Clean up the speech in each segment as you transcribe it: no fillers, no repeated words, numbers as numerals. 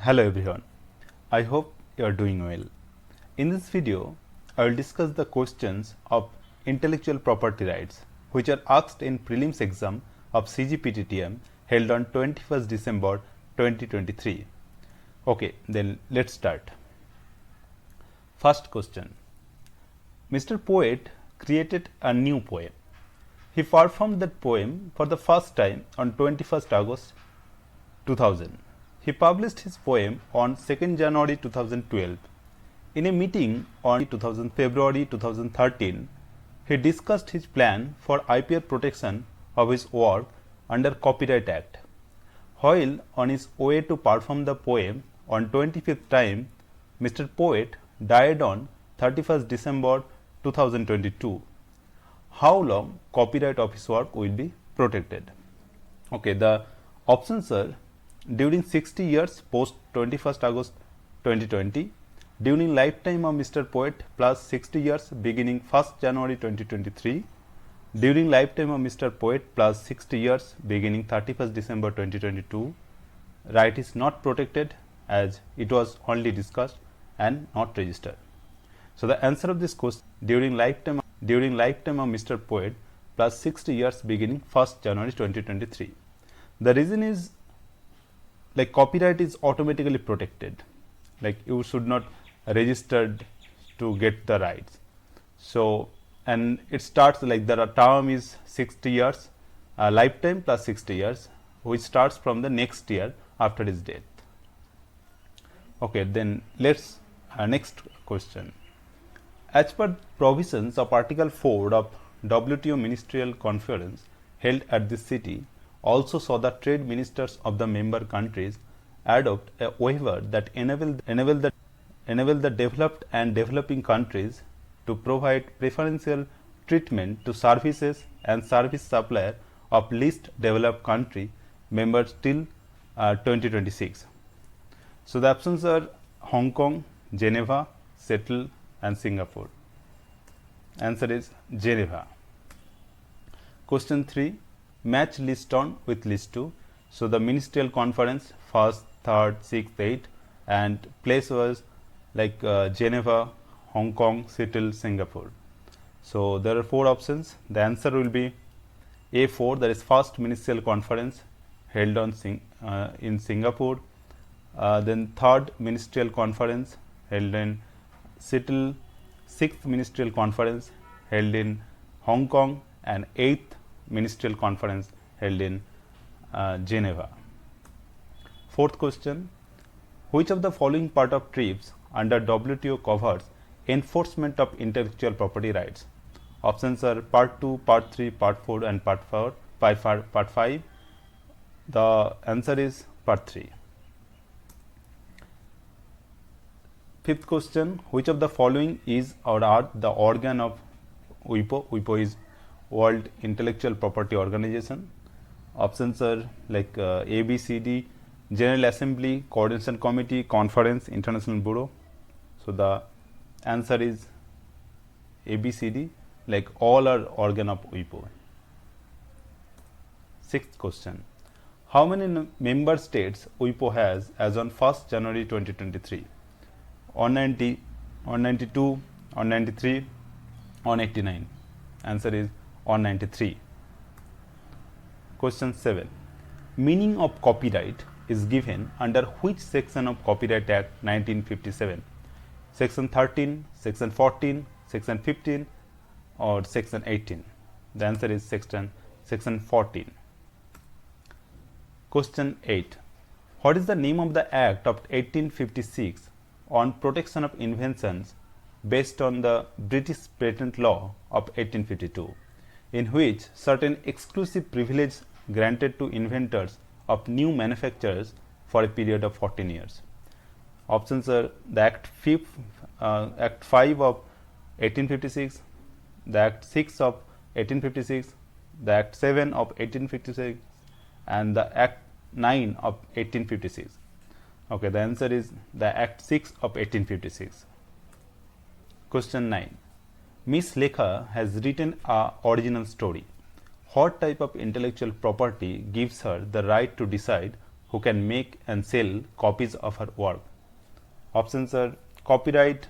Hello everyone, I hope you are doing well. In this video, I will discuss the questions of intellectual property rights which are asked in prelims exam of CGPDTM held on 21st December 2023. Okay, then let's start. First question. Mr. Poet created a new poem. He performed that poem for the first time on 21st August 2000. He published his poem on 2nd January 2012. In a meeting on February 2013, he discussed his plan for IPR protection of his work under Copyright Act. While on his way to perform the poem on 25th time, Mr. Poet died on 31st December 2022. How long copyright of his work will be protected? Okay, the options are during 60 years post 21st August 2020, during lifetime of Mr. Poet plus 60 years beginning 1st January 2023, during lifetime of Mr. Poet plus 60 years beginning 31st December 2022, right is not protected as it was only discussed and not registered. So the answer of this question during lifetime of Mr. Poet plus 60 years beginning 1st January 2023. The reason is like copyright is automatically protected, like you should not registered to get the rights. So and it starts like the term is 60 years, lifetime plus 60 years, which starts from the next year after his death. Okay, then let's next question. As per provisions of Article 4 of WTO Ministerial Conference held at this city, also saw the trade ministers of the member countries adopt a waiver that enable the developed and developing countries to provide preferential treatment to services and service supplier of least developed country members till 2026. So the options are Hong Kong, Geneva, Seattle and Singapore. Answer is Geneva. Question 3. Match list 1 with list 2. So the ministerial conference 1st, 3rd, 6th, 8th and place was like Geneva, Hong Kong, Seattle, Singapore. So there are 4 options. The answer will be A4, that is first ministerial conference held on in Singapore, then 3rd ministerial conference held in Seattle, 6th ministerial conference held in Hong Kong and 8th ministerial conference held in Geneva. 4th question. Which of the following part of TRIPS under WTO covers enforcement of intellectual property rights? Options are part 2, part 3, part 4 and part 5. The answer is part 3. 5th question. Which of the following is or are the organ of WIPO? WIPO is World Intellectual Property Organization. Options are like A, B, C, D, General Assembly, Coordination Committee, Conference, International Bureau. So the answer is A, B, C, D, like all are organ of WIPO. 6th question. How many member states WIPO has as on 1st January 2023? 190, 192, 193, 189. Answer is 193. Question 7. Meaning of copyright is given under which section of Copyright Act 1957? Section 13, Section 14, Section 15 or Section 18? The answer is Section 14. Question 8. What is the name of the Act of 1856 on protection of inventions based on the British Patent Law of 1852, in which certain exclusive privilege granted to inventors of new manufacturers for a period of 14 years? Options are the Act 5 of 1856, the Act 6 of 1856, the Act 7 of 1856 and the Act 9 of 1856. Okay, the answer is the Act 6 of 1856. Question 9. Miss Lekha has written a original story. What type of intellectual property gives her the right to decide who can make and sell copies of her work? Options are copyright,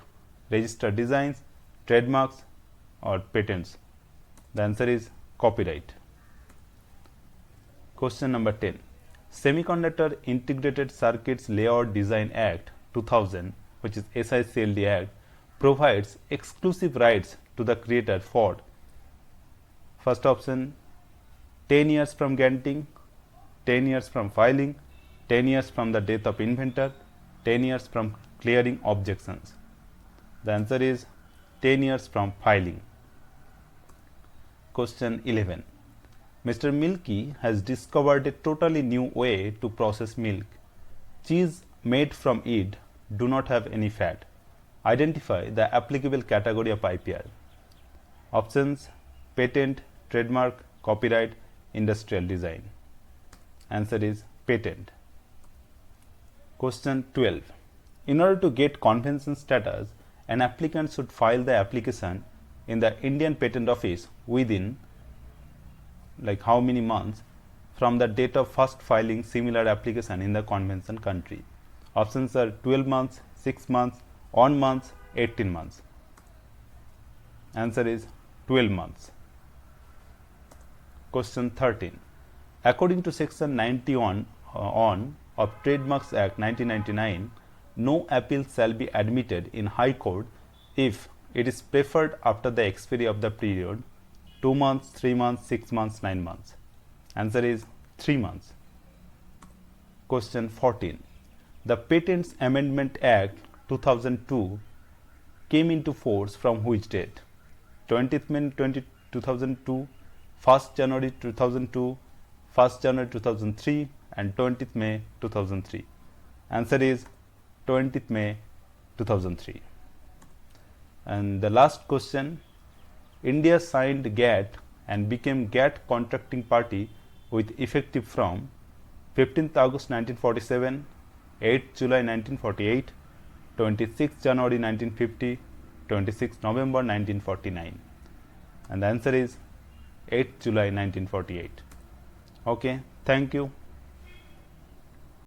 registered designs, trademarks, or patents. The answer is copyright. Question number 10. Semiconductor Integrated Circuits Layout Design Act 2000, which is SICLD Act, provides exclusive rights to the creator for first option 10 years from granting, 10 years from filing, 10 years from the death of inventor, 10 years from clearing objections. The answer is 10 years from filing. Question 11. Mr. Milky has discovered a totally new way to process milk. Cheese made from it do not have any fat. Identify the applicable category of IPR. Options: patent, trademark, copyright, industrial design. Answer is patent. Question 12. In order to get convention status, an applicant should file the application in the Indian Patent Office within how many months from the date of first filing similar application in the convention country? Options are 12 months, 6 months, 1 month, 18 months. Answer is 12 months. Question 13. According to section 91 of Trademarks Act 1999, no appeal shall be admitted in High Court if it is preferred after the expiry of the period 2 months, 3 months, 6 months, 9 months. Answer is 3 months. Question 14. The Patents Amendment Act 2002 came into force from which date? 20th May 2002, 1st January 2002, 1st January 2003 and 20th May 2003. Answer is 20th May 2003. And the last question. India signed GATT and became GATT contracting party with effective from 15th August 1947, 8th July 1948, 26th January 1950, 26th November 1949. And the answer is 8th July 1948. Okay, thank you.